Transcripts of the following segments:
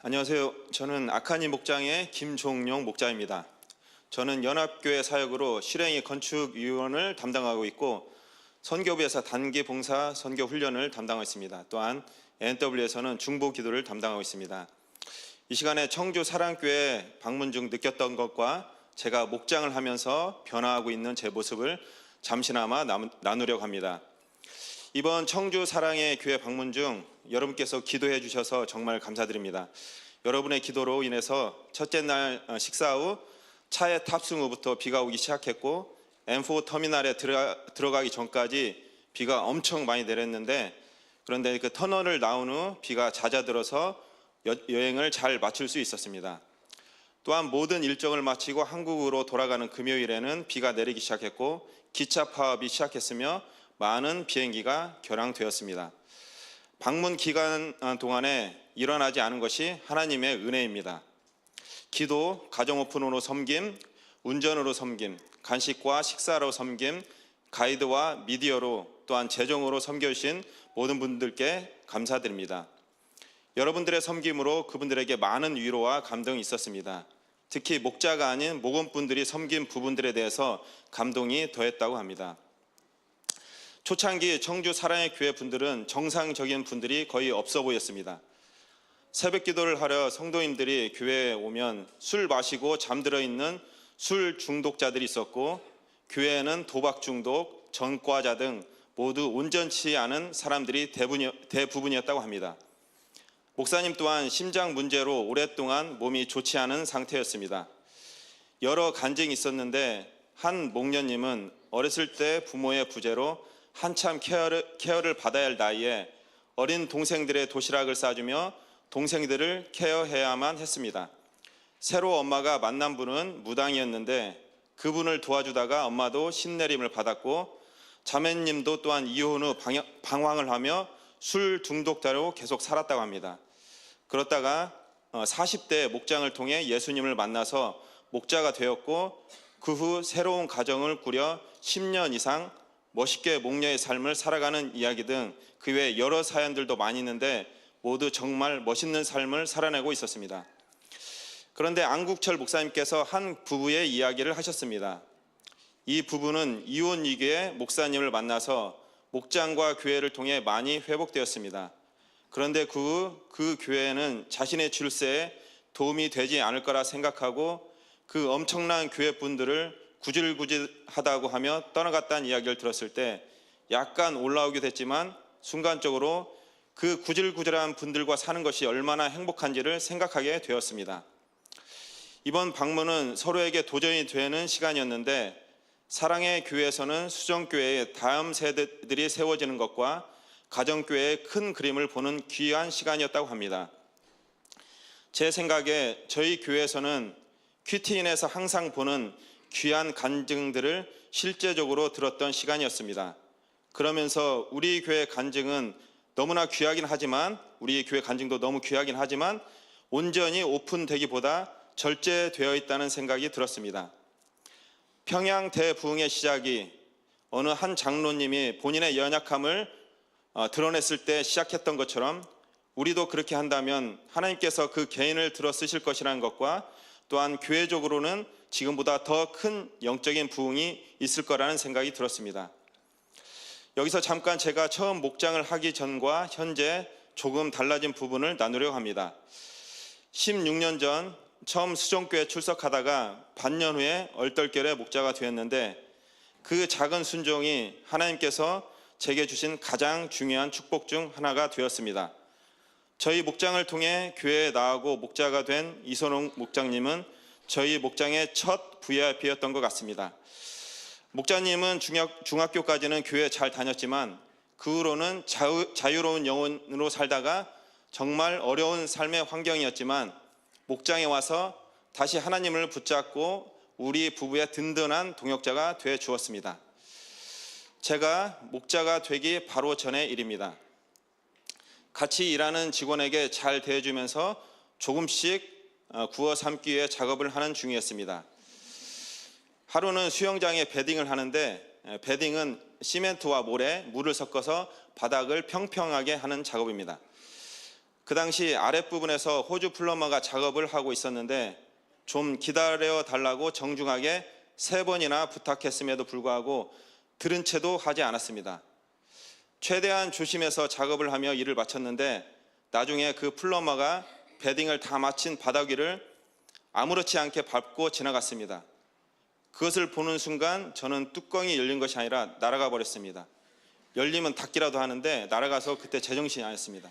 안녕하세요. 저는 아카니 목장의 김종용 목자입니다. 저는 연합교회 사역으로 실행위 건축위원을 담당하고 있고 선교부에서 단기 봉사 선교 훈련을 담당하고 있습니다. 또한 NW에서는 중보 기도를 담당하고 있습니다. 이 시간에 청주 사랑교회 방문 중 느꼈던 것과 제가 목장을 하면서 변화하고 있는 제 모습을 잠시나마 나누려고 합니다. 이번 청주 사랑의 교회 방문 중 여러분께서 기도해 주셔서 정말 감사드립니다. 여러분의 기도로 인해서 첫째 날 식사 후 차에 탑승 후부터 비가 오기 시작했고 M4 터미널에 들어가기 전까지 비가 엄청 많이 내렸는데, 그런데 그 터널을 나온 후 비가 잦아들어서 여행을 잘 마칠 수 있었습니다. 또한 모든 일정을 마치고 한국으로 돌아가는 금요일에는 비가 내리기 시작했고 기차 파업이 시작했으며 많은 비행기가 결항되었습니다. 방문 기간 동안에 일어나지 않은 것이 하나님의 은혜입니다. 기도, 가정 오픈으로 섬김, 운전으로 섬김, 간식과 식사로 섬김, 가이드와 미디어로, 또한 재정으로 섬겨주신 모든 분들께 감사드립니다. 여러분들의 섬김으로 그분들에게 많은 위로와 감동이 있었습니다. 특히 목자가 아닌 목원분들이 섬긴 부분들에 대해서 감동이 더했다고 합니다. 초창기 청주 사랑의 교회 분들은 정상적인 분들이 거의 없어 보였습니다. 새벽 기도를 하려 성도님들이 교회에 오면 술 마시고 잠들어 있는 술 중독자들이 있었고, 교회에는 도박 중독, 전과자 등 모두 온전치 않은 사람들이 대부분이었다고 합니다. 목사님 또한 심장 문제로 오랫동안 몸이 좋지 않은 상태였습니다. 여러 간증이 있었는데 한 목녀님은 어렸을 때 부모의 부재로 한참 케어를 받아야 할 나이에 어린 동생들의 도시락을 싸주며 동생들을 케어해야만 했습니다. 새로 엄마가 만난 분은 무당이었는데 그분을 도와주다가 엄마도 신내림을 받았고, 자매님도 또한 이혼 후 방황을 하며 술 중독자로 계속 살았다고 합니다. 그렇다가 40대 목장을 통해 예수님을 만나서 목자가 되었고, 그 후 새로운 가정을 꾸려 10년 이상 멋있게 목녀의 삶을 살아가는 이야기 등 그 외 여러 사연들도 많이 있는데 모두 정말 멋있는 삶을 살아내고 있었습니다. 그런데 안국철 목사님께서 한 부부의 이야기를 하셨습니다. 이 부부는 이혼 위기에 목사님을 만나서 목장과 교회를 통해 많이 회복되었습니다. 그런데 그 교회는 자신의 출세에 도움이 되지 않을 거라 생각하고 그 엄청난 교회 분들을 구질구질하다고 하며 떠나갔다는 이야기를 들었을 때 약간 올라오게 됐지만 순간적으로 그 구질구질한 분들과 사는 것이 얼마나 행복한지를 생각하게 되었습니다. 이번 방문은 서로에게 도전이 되는 시간이었는데, 사랑의 교회에서는 수정교회의 다음 세대들이 세워지는 것과 가정교회의 큰 그림을 보는 귀한 시간이었다고 합니다. 제 생각에 저희 교회에서는 큐티인에서 항상 보는 귀한 간증들을 실제적으로 들었던 시간이었습니다. 그러면서 우리 교회 간증은 너무나 귀하긴 하지만, 우리 교회 간증도 너무 귀하긴 하지만 온전히 오픈되기보다 절제되어 있다는 생각이 들었습니다. 평양 대부흥의 시작이 어느 한 장로님이 본인의 연약함을 드러냈을 때 시작했던 것처럼 우리도 그렇게 한다면 하나님께서 그 개인을 들어 쓰실 것이라는 것과, 또한 교회적으로는 지금보다 더 큰 영적인 부흥이 있을 거라는 생각이 들었습니다. 여기서 잠깐 제가 처음 목장을 하기 전과 현재 조금 달라진 부분을 나누려고 합니다. 16년 전 처음 수정교회 출석하다가 반년 후에 얼떨결에 목자가 되었는데, 그 작은 순종이 하나님께서 제게 주신 가장 중요한 축복 중 하나가 되었습니다. 저희 목장을 통해 교회에 나가고 목자가 된 이선홍 목장님은 저희 목장의 첫 VIP였던 것 같습니다. 목자님은 중학교까지는 교회 잘 다녔지만 그 후로는 자유로운 영혼으로 살다가 정말 어려운 삶의 환경이었지만 목장에 와서 다시 하나님을 붙잡고 우리 부부의 든든한 동역자가 되어 주었습니다. 제가 목자가 되기 바로 전의 일입니다. 같이 일하는 직원에게 잘 대해주면서 조금씩 구워 삶기 위해 작업을 하는 중이었습니다. 하루는 수영장에 베딩을 하는데, 베딩은 시멘트와 모래, 물을 섞어서 바닥을 평평하게 하는 작업입니다. 그 당시 아랫부분에서 호주 플럼버가 작업을 하고 있었는데 좀 기다려 달라고 정중하게 3번이나 부탁했음에도 불구하고 들은 채도 하지 않았습니다. 최대한 조심해서 작업을 하며 일을 마쳤는데 나중에 그 플럼버가 베딩을 다 마친 바닥 위를 아무렇지 않게 밟고 지나갔습니다. 그것을 보는 순간 저는 뚜껑이 열린 것이 아니라 날아가 버렸습니다. 열리면 닫기라도 하는데 날아가서 그때 제정신이 아니었습니다.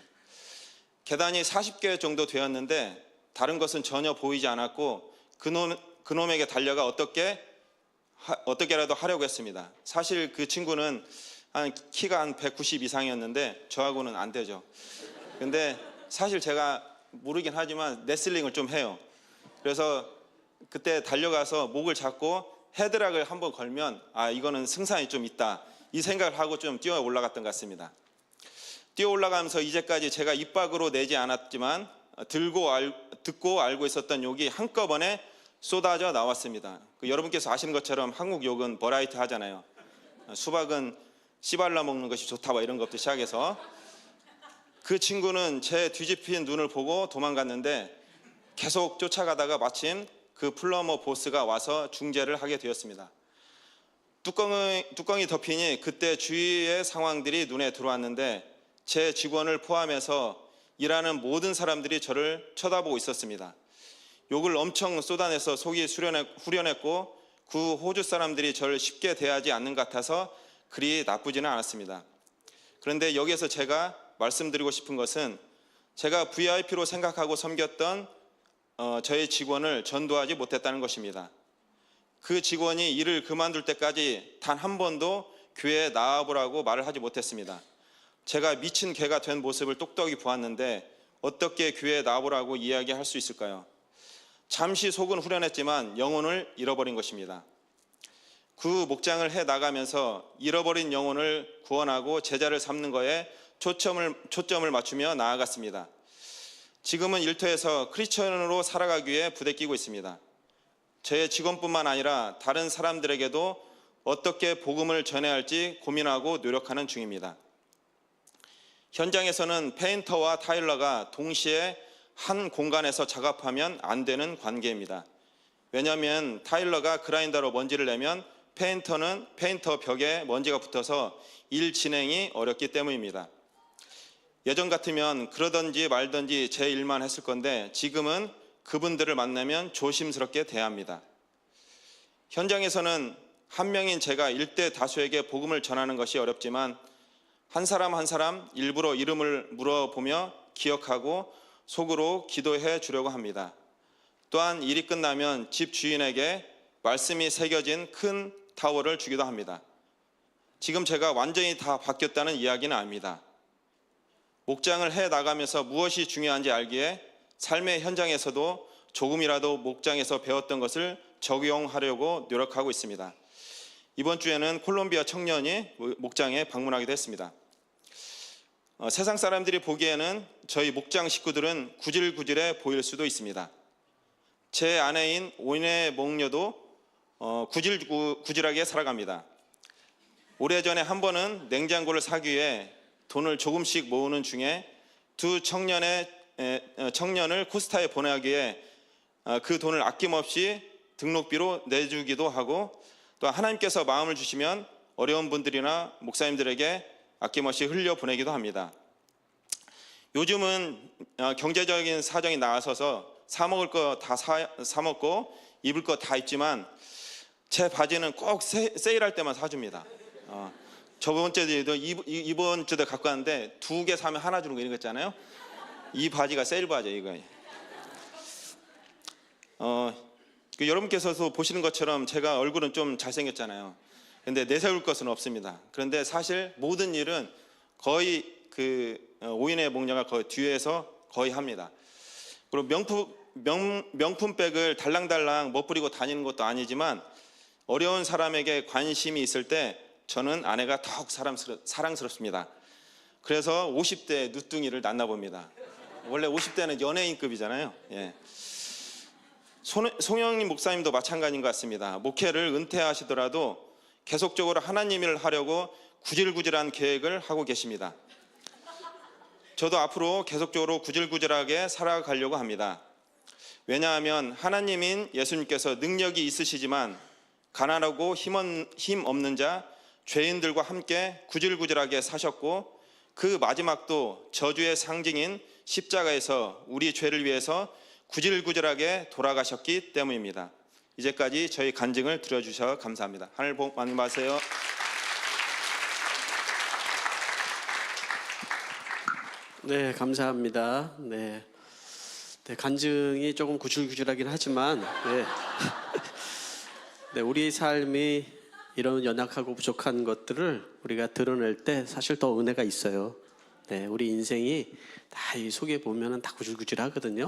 계단이 40개 정도 되었는데 다른 것은 전혀 보이지 않았고 그놈에게 달려가 어떻게라도 하려고 했습니다. 사실 그 친구는 키가 한 190 이상이었는데 저하고는 안 되죠. 근데 사실 제가 모르긴 하지만 레슬링을 좀 해요. 그래서 그때 달려가서 목을 잡고 헤드락을 한번 걸면 이거는 승산이 좀 있다, 이 생각을 하고 좀 뛰어 올라갔던 것 같습니다. 뛰어 올라가면서 이제까지 제가 입 밖으로 내지 않았지만 듣고 알고 있었던 욕이 한꺼번에 쏟아져 나왔습니다. 여러분께서 아시는 것처럼 한국 욕은 버라이트 하잖아요. 수박은 씨발라 먹는 것이 좋다 이런 것부터 시작해서 그 친구는 제 뒤집힌 눈을 보고 도망갔는데 계속 쫓아가다가 마침 그 플러머 보스가 와서 중재를 하게 되었습니다. 뚜껑이 덮이니 그때 주위의 상황들이 눈에 들어왔는데 제 직원을 포함해서 일하는 모든 사람들이 저를 쳐다보고 있었습니다. 욕을 엄청 쏟아내서 속이 후련했고 그 호주 사람들이 저를 쉽게 대하지 않는 것 같아서 그리 나쁘지는 않았습니다. 그런데 여기에서 제가 말씀드리고 싶은 것은 제가 VIP로 생각하고 섬겼던 저의 직원을 전도하지 못했다는 것입니다. 그 직원이 일을 그만둘 때까지 단 한 번도 교회에 나와보라고 말을 하지 못했습니다. 제가 미친 개가 된 모습을 똑똑히 보았는데 어떻게 교회에 나와보라고 이야기할 수 있을까요? 잠시 속은 후련했지만 영혼을 잃어버린 것입니다. 그 목장을 해 나가면서 잃어버린 영혼을 구원하고 제자를 삼는 거에 초점을 맞추며 나아갔습니다. 지금은 일터에서 크리스천으로 살아가기 위해 부대끼고 있습니다. 제 직원뿐만 아니라 다른 사람들에게도 어떻게 복음을 전해야 할지 고민하고 노력하는 중입니다. 현장에서는 페인터와 타일러가 동시에 한 공간에서 작업하면 안 되는 관계입니다. 왜냐하면 타일러가 그라인더로 먼지를 내면 페인터는 페인터 벽에 먼지가 붙어서 일 진행이 어렵기 때문입니다. 예전 같으면 그러든지 말든지 제 일만 했을 건데 지금은 그분들을 만나면 조심스럽게 대합니다. 현장에서는 한 명인 제가 일대 다수에게 복음을 전하는 것이 어렵지만 한 사람 한 사람 일부러 이름을 물어보며 기억하고 속으로 기도해 주려고 합니다. 또한 일이 끝나면 집 주인에게 말씀이 새겨진 큰 타월을 주기도 합니다. 지금 제가 완전히 다 바뀌었다는 이야기는 아닙니다. 목장을 해 나가면서 무엇이 중요한지 알기에 삶의 현장에서도 조금이라도 목장에서 배웠던 것을 적용하려고 노력하고 있습니다. 이번 주에는 콜롬비아 청년이 목장에 방문하기도 했습니다. 세상 사람들이 보기에는 저희 목장 식구들은 구질구질해 보일 수도 있습니다. 제 아내인 오인의 목녀도 구질구질하게 살아갑니다. 오래전에 한 번은 냉장고를 사기 위해 돈을 조금씩 모으는 중에 두 청년을 코스타에 보내기에 그 돈을 아낌없이 등록비로 내주기도 하고 또 하나님께서 마음을 주시면 어려운 분들이나 목사님들에게 아낌없이 흘려보내기도 합니다. 요즘은 경제적인 사정이 나아서서 사 먹을 거 다 사 먹고 입을 거 다 입지만 제 바지는 꼭 세일할 때만 사줍니다. 저번 주에도 이번 주도 갖고 왔는데 2개 사면 하나 주는 거 이런 거 있잖아요. 이 바지가 세일 바지예요, 이거. 여러분께서도 보시는 것처럼 제가 얼굴은 좀 잘생겼잖아요. 근데 내세울 것은 없습니다. 그런데 사실 모든 일은 거의 오인의 목녀가 거의 뒤에서 거의 합니다. 그리고 명품백을 달랑달랑 멋부리고 다니는 것도 아니지만 어려운 사람에게 관심이 있을 때 저는 아내가 더욱 사랑스럽습니다. 그래서 50대 누뚱이를 낳나 봅니다. 원래 50대는 연예인급이잖아요. 예. 송영님 목사님도 마찬가지인 것 같습니다. 목회를 은퇴하시더라도 계속적으로 하나님 일을 하려고 구질구질한 계획을 하고 계십니다. 저도 앞으로 계속적으로 구질구질하게 살아가려고 합니다. 왜냐하면 하나님인 예수님께서 능력이 있으시지만 가난하고 힘 없는 자, 죄인들과 함께 구질구질하게 사셨고 그 마지막도 저주의 상징인 십자가에서 우리 죄를 위해서 구질구질하게 돌아가셨기 때문입니다. 이제까지 저희 간증을 들어주셔서 감사합니다. 하늘 복 많이 받으세요. 네, 감사합니다. 네, 간증이 조금 구질구질하긴 하지만 네, 우리 삶이 이런 연약하고 부족한 것들을 우리가 드러낼 때 사실 더 은혜가 있어요. 네, 우리 인생이 다 이 속에 보면은 다 구질구질하거든요.